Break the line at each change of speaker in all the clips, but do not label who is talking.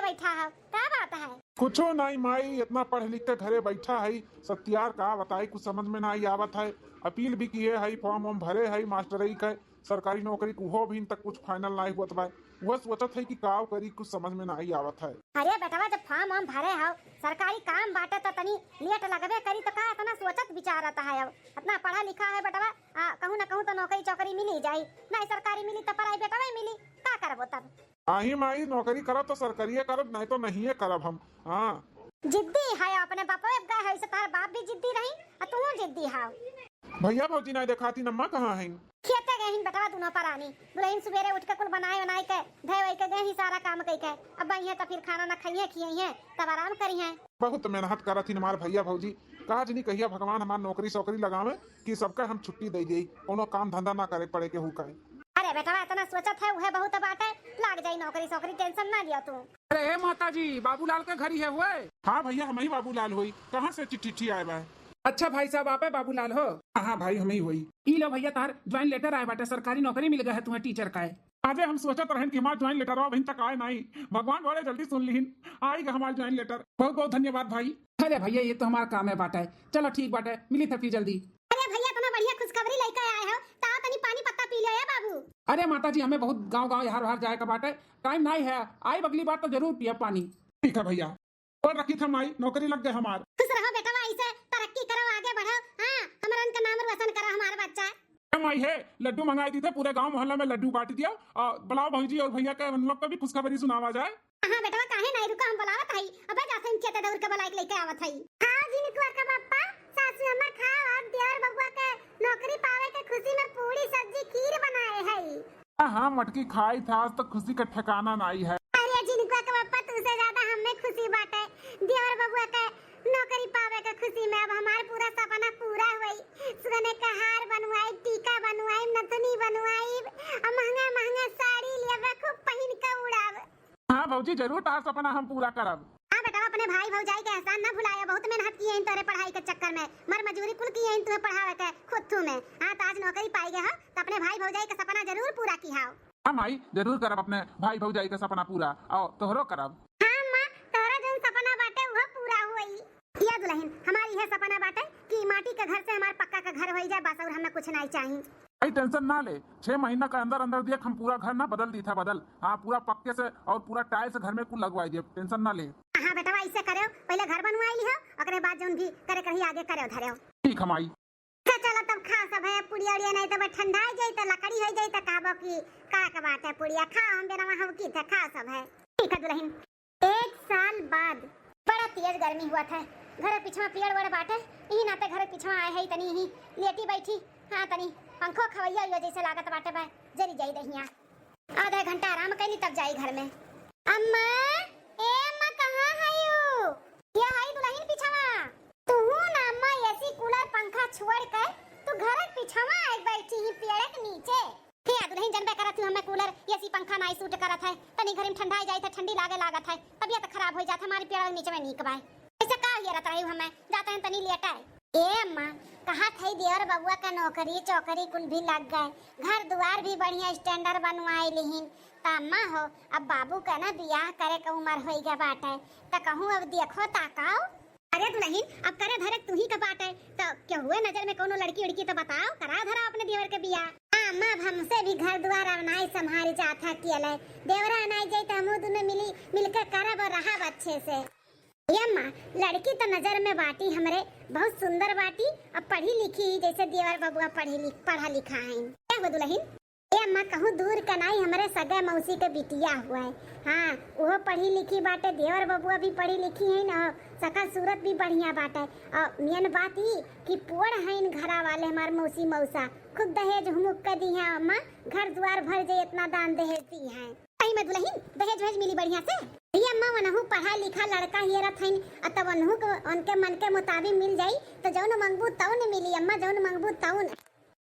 बैठा है, क्या बात है?
कुछो नहीं माई, इतना पढ़ लिख के घरे बैठा है। सत्यार का बताई, कुछ समझ में नहीं आवत है। अपील भी किए है, फॉर्म वॉर्म भरे है मास्टरई के, सरकारी नौकरी को भी तक कुछ फाइनल नहीं हुआ बा। वह सोचत है कि काव करी, कुछ समझ में नहीं आवत है।
अरे बेटवा, जब फॉर्म वॉर्म भरे हो, सरकारी काम बाटे तो तनी लेट लगबे करी, तो का इतना सोचत विचारत है? अब इतना पढ़ा लिखा है बेटवा, कहूँ ना कहूँ तो नौकरी चौकरी मिली जाई, नहीं सरकारी मिली तो प्राइवेट में मिली, का करबो तब?
आही माई, नौकरी करब तो सरकारी करब, नहीं तो नहीं करब हम। हाँ,
जिद्दी है अपने बापा है, तार बाप भी जिद्दी रही और तू जिद्दी है।
भैया भौजी नहीं देखाती, नम्मा कहाँ है?
खेते गए हिन बेटवा दोनों परानी, दुल्हन सुबेरे उठ के कुल बनाए बनाए के धे वई के गए ही सारा काम कई के, अब बहिए तो फिर खाना ना खाइए खियाइए तब आराम करिए।
बहुत मेहनत करत हमार भैया भौजी, काज नहीं कहिया भगवान हमार नौकरी सौकरी लगावे कि सबका हम छुट्टी दे दी, कोनो काम धंधा ना करे पड़े के हुका।
अरे बेटवा, इतना सोचत है वह बहुत बात है, लग जाई नौकरी सौकरी, टेंशन ना लिया तू।
अरे माता जी, बाबूलाल का घर ही है हुए?
हाँ भैया, हम ही बाबूलाल हुई। कहाँ से चिट्ठी आए बा?
अच्छा भाई साहब, आप है बाबूलाल हो?
हाँ भाई, हम ही हुई।
ई लो भैया, तार ज्वाइन लेटर आए बाटे, सरकारी नौकरी मिल गया है तुम्हें टीचर का है।
आजे हम सोचत रहन कि हमार ज्वाइन लेटर अभी तक आए नहीं, भगवान बड़े जल्दी सुन लीन, आएगा हमार ज्वाइन लेटर। बहुत बहुत धन्यवाद भाई।
अरे भैया, ये तो हमारा काम है बाटा है। चलो ठीक बाटे, मिली था फिर जल्दी।
अरे भैया, इतना बढ़िया खुशखबरी लेकर आए हो, ताओ तनी पानी पत्ता पी लो या बाबू।
अरे माता जी, हमें बहुत गाँव यहाँ बाहर जाए का बाटे, टाइम नहीं है, आई अगली बार तो जरूर पिया पानी।
ठीक है भैया, और रखी था माई, नौकरी लग गए हमार।
खुश रहो बेटवा, ऐसे तरक्की करो, आगे बढ़ो। हाँ, हमरन का नाम रोशन करो हमारा बच्चा।
माई है, लड्डू मंगाई दी थे, पूरे गांव मोहल्ला में लड्डू बांट दिया, और बुलाओ भौजी और भैया के, उन लोग को भी खुशखबरी सुनावा जाए।
हाँ बेटवा, काहे नहीं रुका, हम बुलावत हई, अबे जाते हैं खेते दौड़ के बुलाए लेके आवत हई। हाँ जी निकुआ का पापा, सासू अम्मा खाओ, और देवर बबुआ के नौकरी पावे के खुशी में पूरी सब्जी खीर बनाए हई।
हाँ, मटकी खाई था, आज तक खुशी का ठिकाना नहीं है।
अरे जी निकुआ का पापा, तुझसे ज्यादा हमें खुशी बाटे, देवर बबुआ के नौकरी पावे के खुशी में। अब हमारा पूरा सपना पूरा हुई, सोने का हार बनवाई, टीका बनवाई, नथनी बनवाई, और महंगा महंगा साड़ी लेवे, खूब पहन के उड़ाव।
हाँ भौजी, जरूर तार सपना हम पूरा करब।
हाँ बेटा, अपने भाई भौजाई के एहसान ना भुलाया, बहुत मेहनत की है तेरे पढ़ाई के चक्कर में, मर मजूरी कुल की है तुम्हें पढ़ावे के खुद में। हाँ, तो आज नौकरी पाई गए हो तो अपने भाई भौजाई का सपना जरूर पूरा किया हो।
हाँ माई, जरूर करब अपने भाई भौजाई का सपना पूरा, और तोहरो करब।
हाँ माँ, तोरा जन सपना बाटे वो पूरा हुई। या दुल्हन, हमारी यह सपना बाटे कि माटी के घर से हमारा पक्का का घर हो जाए बस, और हमें कुछ नहीं चाहिए।
भाई टेंशन ना ले, 6 महीना का अंदर अंदर दिया, हम पूरा घर ना बदल दी था, बदल। हाँ, पूरा पक्के से और पूरा टाइल्स घर में कुल लगवाई दिए, टेंशन ना ले।
हाँ बेटा, ऐसे करे, पहले घर बनवाई लियो, ओकरे बाद जोन भी करे कहीं आगे करे धरे।
ठीक है माई।
चलो तब खा सब है, पुड़िया उड़िया नहीं तो ठंडा जाए तो लकड़ी हो जाए तो कहबो की का बात है, पुड़िया खा, हम बेरा हम की था, खा सब है। ठीक है दुल्हन। 1 साल बाद बड़ा तेज गर्मी हुआ था, घर पीछे पेड़ वड़ बाटे, यही नाते घर पीछे आए है, तनी ही लेटी बैठी। हाँ, तनी पंखो खवैया हुआ जैसे लागत बाटे बा, जरी जाई दहिया, आधा घंटा आराम कैली तब जाई घर में। अम्मा, ए अम्मा, कहाँ है यू? ये है दुल्हन पीछवा। तू ना अम्मा, एसी कूलर पंखा छोड़ के तू घर पीछवा आई बैठी ही पेड़ के नीचे। के दुल्हन जनबे करत हूं, हमें कूलर एसी पंखा नहीं सूट करत है, तनी घर में ठंडा जाए तो ठंडी लागे लागत है, तबीयत खराब हो जात, हमारे पेड़ के नीचे में नीक बाय। ऐसे का हियरत रही हमें, जाते हैं तनी लेटा है। ए अम्मा, कहा थई देवर बबुआ का नौकरी चौकरी कुल भी लग गए, घर द्वार भी बढ़िया स्टैंडर्ड बनवाई लिहिन, त अम्मा हो अब बाबू का ना बियाह करे का उम्र होई गया बाटे, त कहूं अब देखो ताकाओ। अरे दुल्हन, अब करे धरे तू ही का बाटे, तो क्या हुए नजर में कोनो लड़की उड़की तो बताओ, करा धरा अपने देवर के बियाह। हाँ अम्मा, अब हमसे भी घर द्वार अनाई संभाल जाता किया, देवरा अनाई जाए तो हम दोनों मिलकर करब और रहब अच्छे से। ये अम्मा, लड़की तो नजर में बाटी हमरे बहुत सुंदर बाटी, अब पढ़ी लिखी जैसे देवर बबुआ पढ़ा लिखा है। क्या हो दुल्हन? ए अम्मा, कहूँ दूर का नहीं, हमारे सगे मौसी के बिटिया हुआ है। हाँ, वो पढ़ी लिखी बाटे, देवर बबुआ भी पढ़ी लिखी है ना, सकल सूरत भी बढ़िया बाटे, और मेन बात ही कि पोड़ है इन घरा वाले हमारे मौसी मौसा, खुद दहेज हुमुक कर दी है अम्मा, घर द्वार भर जाए इतना दान दहेज दी है। आई मैं दुल्हन, दहेज वहेज मिली बढ़िया से? ये अम्मा, वनहु पढ़ा लिखा लड़का हियरत है, तब वनहु को उनके मन के मुताबिक मिल जाई, तो जौन मंगबू तौन मिली अम्मा, जौन मंगबू तौन।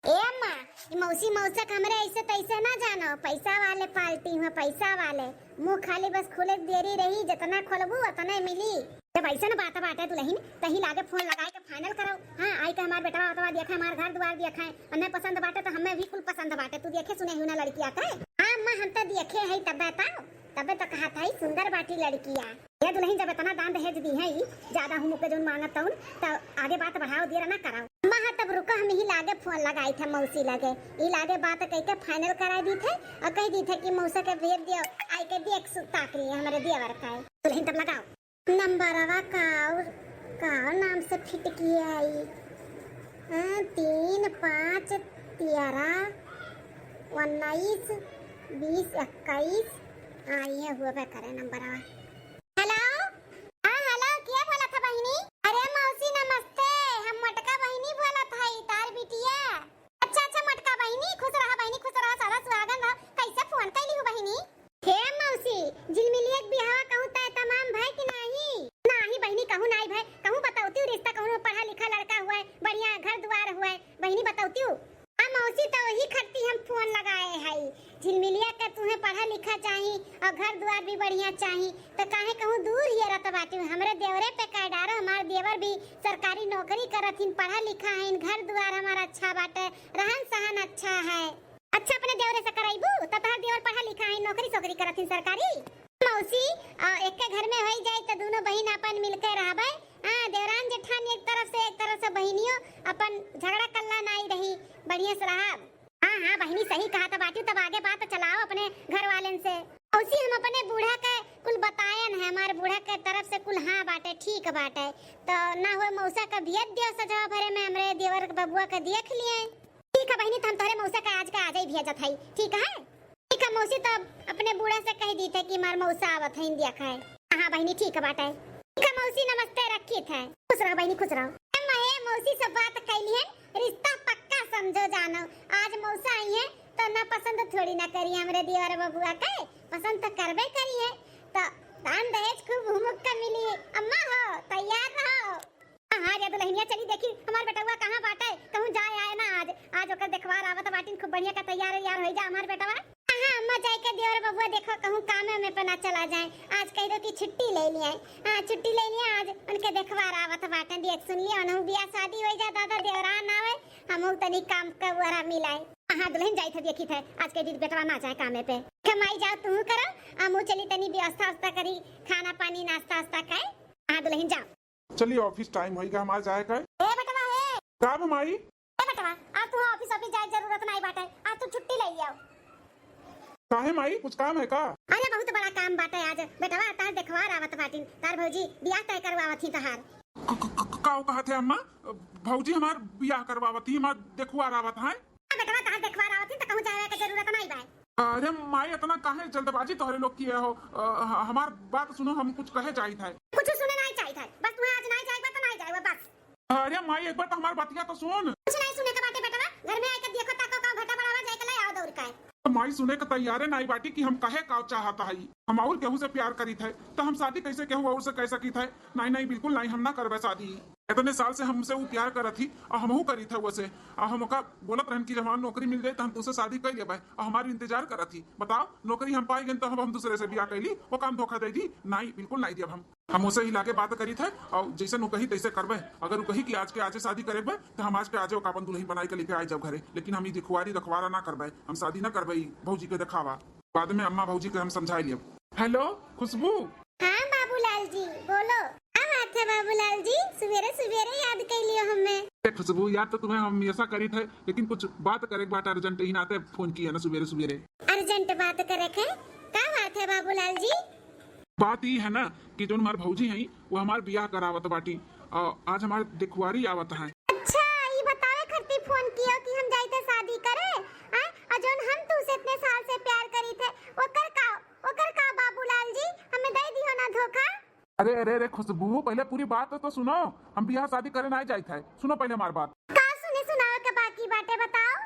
ए अम्मा, मौसी मौसा हमरे ऐसे तैसे ना जानो, पैसा वाले पालती हूँ, पैसा वाले, मुंह खाली बस खुले देरी रही, जितना खोलबू उतना मिली। जब ऐसा ना बात बाटे दुल्हन, तही लागे फोन लगाए के फाइनल करो। हाँ, आई के हमार बेटा अतवा देखा, हमार घर द्वार देखा है, अन्य पसंद बाटे तो हमें भी कुल पसंद बाटे, तू देखे सुने हुए ना लड़की आता है। हाँ अम्मा, हम तो देखे है, तब बताओ। तबे तो कहा था सुंदर बाटी लड़किया। ये दुल्हन जब इतना दान दहेज दी है ज्यादा हम के जोन मांगत हूं तो आगे बात बढ़ाओ देर ना कराओ। अम्मा हाँ तब रुको हम ही लागे फोन लगाई थे मौसी लगे ई लागे बात कह के फाइनल करा दी थे और कह दी थे कि मौसा के भेज दियो आई के देख ताक रही है हमारे देवर का है। दुल्हन तब लगाओ नंबरवा का नाम से फिट किए आई 3 5 13 19 20 21 ये हुआ पे करे नंबरवा। हेलो हाँ हेलो क्या बोला था बहिनी? अरे मौसी नमस्ते हम मटका बहिनी बोला था तार बिटिया। अच्छा मटका बहिनी खुश रहा सारा सुहागन रहा। कैसे फोन कैली हो बहिनी? हे मौसी झिलमिली एक बिहावा कहूं ता तमाम भाई कि नहीं बहिनी कहूं नहीं भाई कहूं बताऊती रिश्ता कहूं पढ़ा लिखा लड़का हुआ है बढ़िया घर द्वार हुआ है बहिनी बताऊती हूं। मौसी तो वही खट्टी हम फोन लगाए है झिलमिलिया का तुम्हें पढ़ा लिखा चाहिए और घर द्वार भी बढ़िया चाहिए तो काहे कहूं दूर ही रहता बाटी हमरे देवरे पे का डारो हमार देवर भी सरकारी नौकरी करथिन पढ़ा लिखा है घर द्वार हमारा अच्छा बाटे रहन सहन अच्छा है। अच्छा अपने देवरे से कराइबू तो तोहर देवर पढ़ा लिखा है नौकरी करथिन सरकारी। मौसी एक के घर में होई जाए तो दोनों बहन अपन मिलकर रहबे। देवरान जेठानी एक तरफ से बहनियों अपन झगड़ा कल्ला नहीं रही बढ़िया से रहा। हाँ बहनी सही कहा था बाटी तब आगे बात चलाओ अपने घर वाले से। उसी हम अपने बूढ़ा के कुल बतायन है हमारे बूढ़ा के तरफ से कुल हाँ बाटे ठीक बाटे तो ना हुए मौसा का बियत दियो सजावा भरे में हमरे देवर बबुआ का देख लिए। ठीक है बहनी हम तोरे मौसा का आज ही भेजत है ठीक है। ठीक है मौसी तो अपने बूढ़ा से कह दी थे कि मार मौसा आवत है इंडिया का है। हाँ बहनी ठीक है बाटे। ठीक है मौसी नमस्ते रखी थे खुश रहो बहनी खुश रहो। मौसी से बात कैली है रिश्ता पक्का समझो जानो आज मौसा आई है तो ना पसंद थोड़ी ना करी हमरे देवर बबुआ के पसंद तो करबे करी है तो दान दहेज खूब हुमुक का मिली। अम्मा हो तैयार रहो। हाँ रे दुल्हनिया चली देखी हमार बेटवा कहाँ बाटे कहूँ जाए आए ना आज ओकर देखवार आवत बाटिन खूब बढ़िया का तैयार हो जा हमार बेटवा। हाँ अम्मा जाए के देवर बबुआ देखो कहूँ काम में पे ना चला जाए आज कह दो कि छुट्टी ले लिया। हाँ छुट्टी ले लिया आज उनके देखवार आवत बाटे देख सुन लिया उन्हों बियाह शादी हो जा दादा देवरान आवे हम तनी काम का वरा मिलाए। हाँ दुल्हन जाई थे देखी थे आज के दिन बेटवा ना जाए कामे पे कमाई जाओ तू करो हमू चली तनी व्यवस्था करी खाना पानी नाश्ता खाए। हाँ दुल्हन जाओ
चलिए ऑफिस टाइम होइगा हमार जाए का
ए बेटवा है
काम माई
ए बेटवा आज तू ऑफिस जाए जरूरत नहीं बाटे आज तू छुट्टी ले लिया।
काहे माई कुछ काम है का?
अरे बहुत बड़ा काम बाटे आज बेटवा तार देखवार आवत बाटिन तार भौजी बियाह तय करवावत ही तहार।
काऊ कहा थे अम्मा भौजी हमार बियाह करवावती हमार देखवार आवत है।
बेटवा तार देखवार आवत ही तो कहूं जाए के जरूरत नहीं बा।
अरे माई इतना काहे जल्दबाजी तोहरे लोग किए हो हमार बात सुनो हम कुछ कहे चाहिए था।
कुछ सुने नहीं चाहिए था बस तू आज नहीं जाएगा तो नहीं जाएगा बस।
अरे माई एक बार तो हमार बातिया तो सुन।
कुछ नहीं सुने के बाटे बेटवा घर में आके देखो ताको का घटा बढ़ावा जाए के ले आओ दौड़ का
माई सुने के तैयार नहीं बाटी कि हम कहे का चाहता है हम और केहू से प्यार करी थे तो हम शादी कैसे केहू और से कह सकी थे। नहीं बिल्कुल नहीं हम ना करबे शादी। इतने साल से हमसे वो प्यार करत थी और हमहू करी थे वैसे हम ओका बोलत रहन कि जब हमार नौकरी मिल जाए तो हम तुझसे शादी कर लेबे और हमारी इंतजार करत थी। बताओ नौकरी हम पाई गए तो हम दूसरे से ब्याह कैली वो काम धोखा दे दी नहीं बिल्कुल नहीं दिया हम उसे ही लाके बात करी थे और जैसे नु कही तैसे करबे। अगर वो कही कि आज के आजे शादी करेबे तो हम आज के आजे अपन दुल्हन बनाई के लेके आए जब घरे लेकिन हम दिखवारी रखवारा ना करबे हम शादी ना करबे भौजी के दिखावा बाद में अम्मा भौजी के हम समझाई लिया। हेलो खुशबू।
हाँ बाबूलाल जी बोलो। हाँ बाबूलाल जी सवेरे याद कर लियो हमें।
खुशबू याद तो तुम्हें हम हमेशा करी थे लेकिन कुछ बात करे बात अर्जेंट ही नाते फोन किया ना सवेरे।
अर्जेंट बात करे के क्या बात है बाबूलाल जी?
बात ये है ना कि जो हमारे भौजी हैं वो हमार बियाह करावत बाटी और आज हमारे दिखवारी आवत है।
अच्छा ये बतावे खरती फोन किया कि हम जाइते शादी करे हैं और जोन हम तुसे इतने साल से प्यार करी थे ओकर का बाबूलाल जी हमें दे दियो ना धोखा।
अरे खुशबू पहले पूरी बात तो सुनो हम बियाह शादी करे नहीं जाए थे सुनो पहले हमारी बात
का सुनाओ के बाकी बातें बताओ।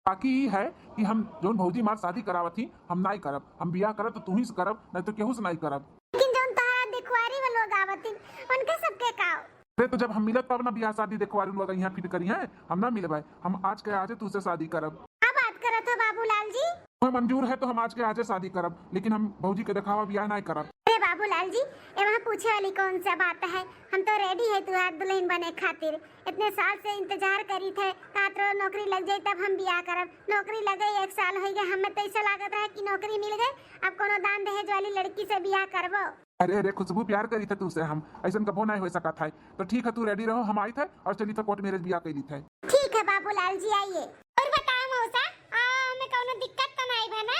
बाकी ये है कि हम जोन भौजी मार शादी करावत थी हम नहीं करब हम बियाह करब तो तू ही से करब नहीं तो केहू से नहीं करब।
लेकिन जोन तारा दिखवारी वाले लोग आवत उनके सबके काओ।
अरे तो जब हम मिलत तब ना बियाह शादी दिखवारी लोग यहाँ फिट करी है हम ना मिले भाई हम आज के आजे तुझसे शादी करब।
क्या बात करत हो बाबूलाल जी?
मंजूर है तो हम आज के आजे शादी करब लेकिन हम भौजी के दिखावा बियाह नहीं करब।
अरे बाबूलाल जी, ये वहाँ पूछे वाली कौन सा बात है? हम तो रेडी है तुहार दुल्हन बने खातिर। इतने साल से इंतजार करी थे, कातरो नौकरी लग जाई तब हम बियाह करब। नौकरी लगे 1 साल हो गए, हमें तो ऐसा लागत है कि नौकरी मिल गई, अब कोनो दान दहेज वाली लड़की से बियाह करबो।
अरे अरे खुशबू, प्यार करी थे तुझसे हम, ऐसा कबो नहीं हो सका था। तो ठीक है, तू रेडी रहो, हम आई थे और चली तो कोर्ट मैरिज बियाह कैली थे।
ठीक है बाबूलाल जी, आइए। और बताओ मौसा, हमें कोनो दिक्कत तो नहीं है ना?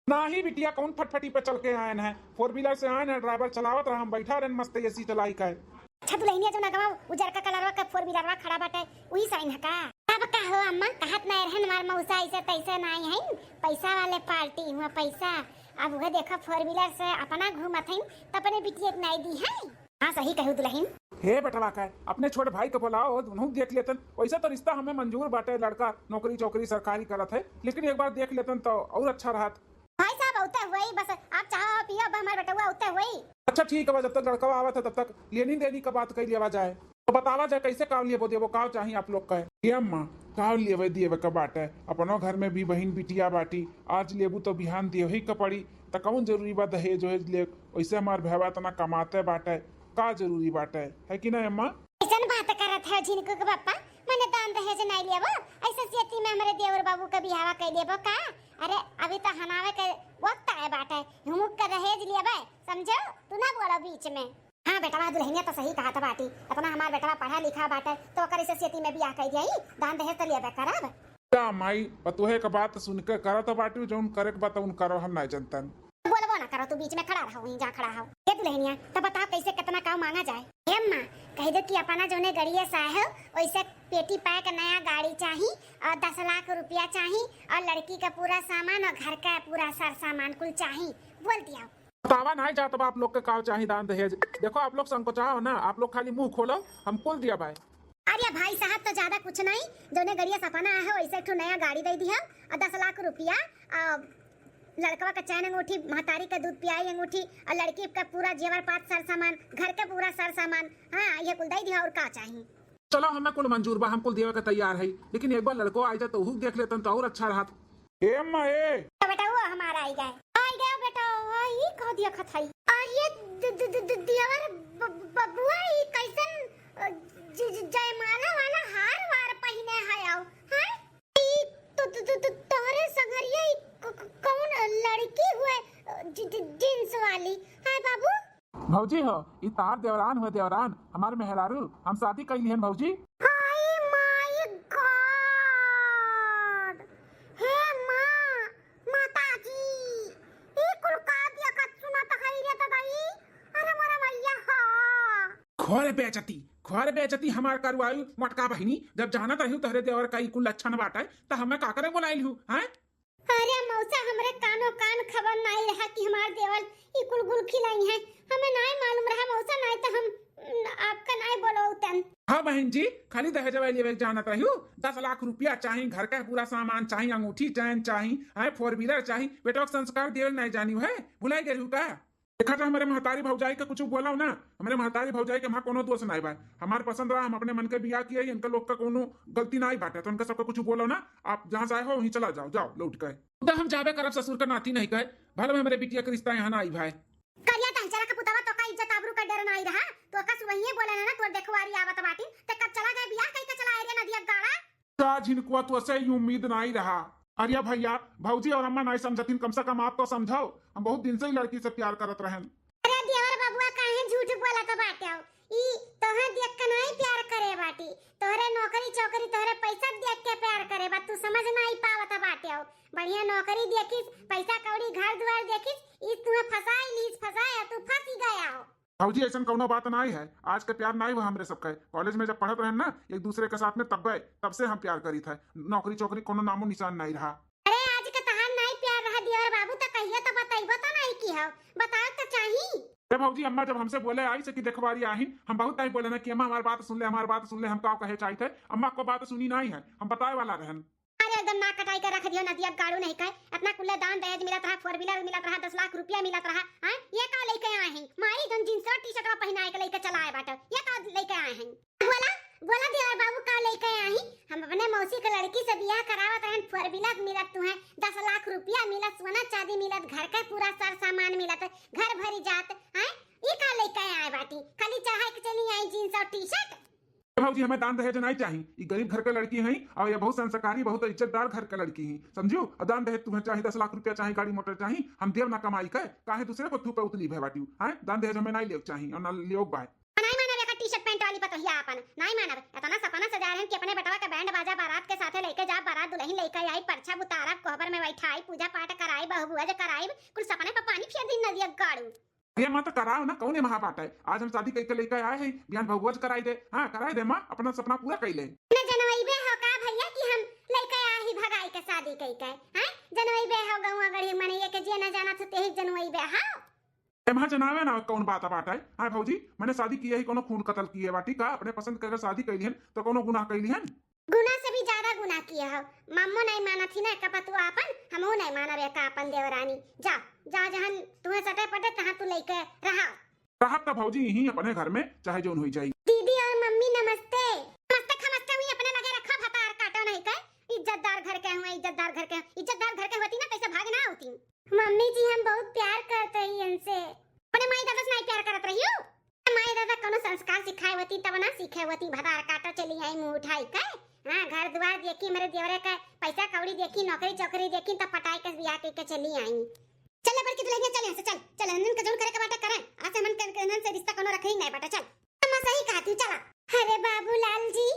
ना ही बिटिया, कौन फटफटी पे चल के आए हैं? 4 व्हीलर से आए हैं, ड्राइवर चलावत रहा, हम बैठा रहे मस्त एसी चलाई का।
अच्छा दुल्हनिया जो नगवा उजर का कलरवा का 4 व्हीलरवा खड़ा बाटे, वही साइन है का? अब का हो अम्मा, कहत नहीं रहन मार मौसा ऐसे तैसे नहीं है, पैसा वाले पार्टी हुआ पैसा। अब वह देखो 4 व्हीलर से अपना घूमत है, तो अपने बिटिया के नहीं दी है। हां सही कहू दुल्हन।
हे बेटवा का अपने छोटे भाई को बुलाओ, दोनों देख लेतन। वैसे तो रिश्ता हमें मंजूर बाटे, लड़का नौकरी चौकरी सरकारी करत है, लेकिन एक बार देख लेतन तो और अच्छा रहत।
भाई साहब होता हुई, बस आप चाहो पियो, अब हमारे बेटा हुआ होता हुई।
अच्छा ठीक है, जब तक लड़का आवत है तब तक लेनी देनी का बात कर लिया जाए। तो बतावा जाए कैसे काव लिए वो काव चाहिए आप लोग का है? ये अम्मा काव लिए दिए का बाट है, अपनों घर में भी बहन बिटिया बाटी, आज लेबू तो बिहान दिए ही का पड़ी। तो कौन जरूरी बात दहेज वहेज ले? वैसे हमार भैया तना कमाते बाटे, का जरूरी बाटे है कि नहीं अम्मा?
ऐसन बात करत है जिनको के पापा, मैंने दान दहेज नहीं लेबो, ऐसा सेती में हमारे देवर बाबू का बियाह कर लेबो का? अरे अभी तो हनावे के वक्त आए बाटे, हुमुक का दहेज लेबे, समझो? तू ना बोलो बीच में। हां बेटा दुल्हनिया तो सही कहा था बाटी, अपना हमार बेटा पढ़ा लिखा बाटे, तो कर इसे सेती में बियाह कर दिया, दान दहेज तो लेबे करब।
क्या माई पतोहे का बात सुन के करो तो बाटी, जो करे के बात उन करो, हम नहीं जानतन।
बोलबो ना करो, तू बीच में खड़ा रहो, वहीं जा खड़ा हो। ये दुल्हनिया तो बताओ कैसे कितना काम मांगा जाए? हे अम्मा कह दो कि अपना जोने गड़िया सा है वैसे पेटी पैक नया गाड़ी चाहिए और 10 लाख रुपया चाहिए और लड़की का पूरा सामान और घर का पूरा सार सामान कुल चाहिए, बोल दिया।
बतावा नहीं जाता आप लोग के काव चाहिए दान दहेज। देखो आप लोग संकोचाओ ना, आप लोग खाली मुंह खोलो, हम खोल दिया भाई।
अरे भाई साहब तो ज्यादा कुछ नहीं, जोने गड़िया सपना है वैसे एक नया गाड़ी दे दिया और 10 लाख रुपया, लड़कवा का चैन अंगूठी, महतारी का दूध पियाई अंगूठी और लड़की का पूरा जेवर पात सार सामान, घर का पूरा सार सामान। हाँ ये कुल दे दिया, और का चाहिए?
चलो हमें कुल मंजूर बा, हम कुल देवे का तैयार है, लेकिन एक बार लड़को आ जाए तो वो देख लेते तो और अच्छा रहा। ए अम्मा ए
बेटा वो हमारा आई गया बेटा, ये कह दिया खथाई। और ये देवर बबुआ ये कैसन जयमाला वाला हार वार पहने है आओ हैं? तो तोरे संगरिया कौन लड़की हुए जींस वाली है बाबू?
भौजी हो, ई तार देवरान हुए, देवरान हमारे मेहरारू, हम शादी कैली हैं भौजी।
हाय माय गॉड, हे मां माताजी, ई कुल का दिया का सुना त है रे दाई। अरे मोरा मैया हा खोर बेचती हमार करवायु मटका बहिनी, जब जाना रही तहरे देवर का ई कुल लक्षण बाटे त हमें का करे बोलाइल हूं हैं? अरे मौसा हमरे कानो कान खबर नहीं रहा कि हमार देवल ई कुल गुल खिलाई है, हमें नहीं मालूम रहा मौसा, नहीं तो हम आपका नहीं बोलौतन।
हाँ बहन जी, खाली दहेज वाली जानत रही हूँ, 10 लाख रुपया चाहिए, घर का पूरा सामान चाहिए, अंगूठी चैन चाहिए, 4 व्हीलर चाहिए, बेटा संस्कार देवल नहीं जानी है, भुलाई गई का? देखा था हमारे महतारी भौजाई के कुछ बोला ना, हमारे महतारी भौजाई के वहाँ कोनो दोष नहीं बा, हमारे पसंद रहा, हम अपने मन के बियाह किए, इनका लोग का कोनो गलती नहीं बाटे, तो उनका सबका कुछ बोलो ना, आप जहाँ से आए हो वहीं चला जाओ, जाओ लौट के। तो हम जाबे करब, ससुर का नाती नहीं कहे, भले हमारे बिटिया का रिश्ता यहाँ ना आई भाई।
करिया तंचरा का पुतवा तो का इज्जत आबरू का डर नहीं रहा, तो का सुवहिए बोले ना तो देखवारी आवत बाटी, ते कब चला गए बियाह कई का चला एरिया नदिया गाड़ा?
का झिनकुआ तो ऐसे ही उम्मीद नहीं रहा। अरे भैया भौजी और अम्मा नहीं समझतीन, कम से कम आप तो समझाओ, हम बहुत दिन से ही लड़की से प्यार करत रहन।
अरे देवर बाबुआ काहे झूठ बोला तो बाटे हो, ई तोहे देख के नहीं प्यार करे बाटी, तोहरे नौकरी चौकरी तोहरे पैसा देख के प्यार करे बा, तू समझ नहीं पावत बाटे हो। बढ़िया नौकरी देखिस, पैसा कौड़ी घर द्वार देखिस, ई तुम्हें फसाई लीस, फसाया तू फंसी गया हो।
भौजी ऐसा कोनो बात नहीं है, आज के प्यार नहीं हुआ हमरे सबके, कॉलेज में जब पढ़त रहे ना एक दूसरे के साथ में तब गए, तब से हम प्यार करी थे, नौकरी चौकरी कोनो नामो निशान नहीं रहा।
अरे आज के तहार नहीं प्यार रहा देवर बाबू, तो कहिए तो बताइबो तो नहीं की हो, बताओ तो चाहिए।
भौजी अम्मा जब हमसे बोले आई से कि देखवारी आई, हम बहुत नहीं बोले ना कि अम्मा हमारी बात सुन ले, हमारी बात सुन ले, हम का कहे चाहिए थे, अम्मा को बात सुनी नहीं है, हम बताए वाला रहन।
अरे एकदम नाक कटाई कर रख दियो, नदिया गाड़ू नहीं कहे, अपना कुल्ले दान दहेज मिलत रहा, 4 व्हीलर मिलत रहा, 10 लाख रुपया मिलत रहा, हैं? ये का लेके आए हैं? मारी जोन जींस और टी-शर्ट पहनाए के लेके चला आए बाटे, ये का लेके आए हैं? बोला देवर बाबू का लेके आए हैं? हम अपने मौसी के लड़की से बियाह करावत रहन, 4 व्हीलर मिलत तुहे, 10 लाख रुपया मिलत, सोना चांदी मिलत, घर का पूरा सार सामान मिलत, घर भरी जात, हैं?
भौजी हमें दान दहेज नहीं चाहिए। ये गरीब घर के लड़की हैं और ये बहुत संस्कारी बहुत इज्जतदार घर के लड़की हैं, समझो। और दान दहेज तुम्हें चाहिए 10 लाख रुपया चाहिए, गाड़ी मोटर चाहिए, हम देव ना कमाई के काहे दूसरे को थू पे उतली भेवाटी है। दान दहेज हमें नहीं ले चाहिए और ना लियो बाय।
नहीं मानब एक टी-शर्ट पैंट वाली पतोहिया अपन नहीं मानब। इतना सपना सजा रहे हैं कि अपने बेटवा के बैंड बाजा बारात के साथे लेके जा, बारात दुल्हन लेके आई, परछा उतारब, कोहबर में बैठाई, पूजा पाठ कराई, बहू बुआ जे कराई, कुल सपने पे पानी फेर दी नदिया गाड़ू।
ये माँ तो कराओ ना, कौन है महापाट है। आज हम शादी करके लेकर आए हैं, बिहान भगवज कराई दे। हाँ कराई दे माँ, अपना सपना पूरा कर ले।
न जनवईबे हो का भैया कि हम लेके आही भगाई के शादी कई हैं। जनवईबे हो गौवा गढ़ी मने ये के जे न जाना थे तेही जनवईबे हो।
वहाँ जनावे ना कौन बात बात है। हाँ भौजी मैंने शादी की है, कोनो खून कत्ल किए बाटी का, अपने पसंद कर शादी कैली हन तो कोनो गुनाह कैली हन।
गुनाह से भी ज्यादा गुनाह किया हो। मम्मो नहीं माना थी ना कपतु आपन, हमो नहीं माना रे का अपन देवरानी। जा जा जहां तुम्हें सटे पटे तहां तू लेके रहा।
राहत का भौजी यहीं अपने घर में चाहे जोन हुई जाए।
दीदी और मम्मी नमस्ते। नमस्ते खमस्ते हुई अपने लगे रखो भतार काटो नहीं के। इज्जतदार घर के हुए, इज्जतदार घर के, इज्जतदार घर के होती ना कैसे भाग ना होती। मम्मी जी हम बहुत प्यार करते हैं इनसे। अपने माई दादा से नहीं प्यार करत रही हो। माई दादा कोनो संस्कार सिखाए होती तब ना सीखे होती। भतार काटो चली आई मुंह उठाई के। हां घर द्वार देखी मेरे देवरे का पैसा कौड़ी देखी, नौकरी चौकरी देखी तब पटाई के बियाह के चली आई। चल बड़की दुल्हनिया चल यहां से, चल चल नंदन के जोन करे के बाटा करे। आज से मन के नंदन से रिश्ता कोनो रखे ही नहीं बाटा। चल मैं सही कहती हूं, चला। अरे बाबूलाल जी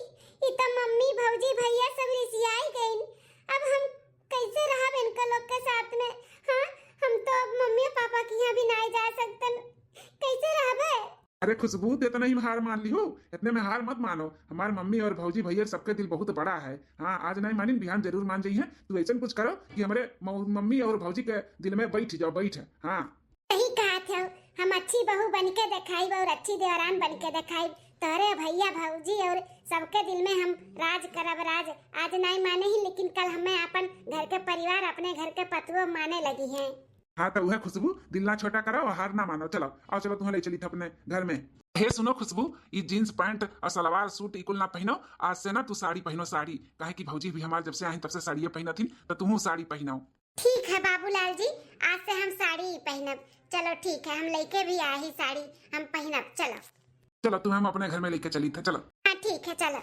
ई तो मम्मी भौजी भैया सब रिसियाई गईन। अब हम कैसे रहब इनका लोग के साथ में। हां हम तो अब मम्मी और पापा के यहां भी नहीं जा सकतन, कैसे रहबे।
अरे खुशबू इतना ही हार मान ली हो, इतने में हार मत मानो। हमारे मम्मी और भौजी भैया सबके दिल बहुत बड़ा है। हाँ आज नहीं मानी बिहान जरूर मान जाइए। तू ऐसा कुछ करो कि हमारे मम्मी और भौजी के दिल में बैठ जाओ, बैठ। हाँ
सही कहा थे, हम अच्छी बहू बनके दिखाई और अच्छी देवरान बनके दिखाई। तोरे भैया भौजी और सबके दिल में हम राज करब राज। आज नहीं माने ही लेकिन कल हमें अपन घर के परिवार अपने घर के पतुओं माने लगी हैं।
हाँ तो वह खुशबू दिल ना छोटा करो और हार ना मानो। चलो आओ चलो तुम्हें ले चली थी अपने घर में। हे सुनो खुशबू, ये जीन्स पैंट और सलवार सूट इकुल ना पहनो। आज से ना तू साड़ी पहनो, साड़ी। काहे कि भौजी भी हमारे जब से आई तब से साड़ी पहना थी, तो तुम साड़ी पहनाओ।
ठीक है बाबूलाल जी, आज से हम साड़ी पहनब। चलो ठीक है, हम लेके भी आए ही साड़ी, हम पहनब। चलो
चलो तुम्हें हम अपने घर में लेके चली थे, चलो।
हाँ ठीक है चलो।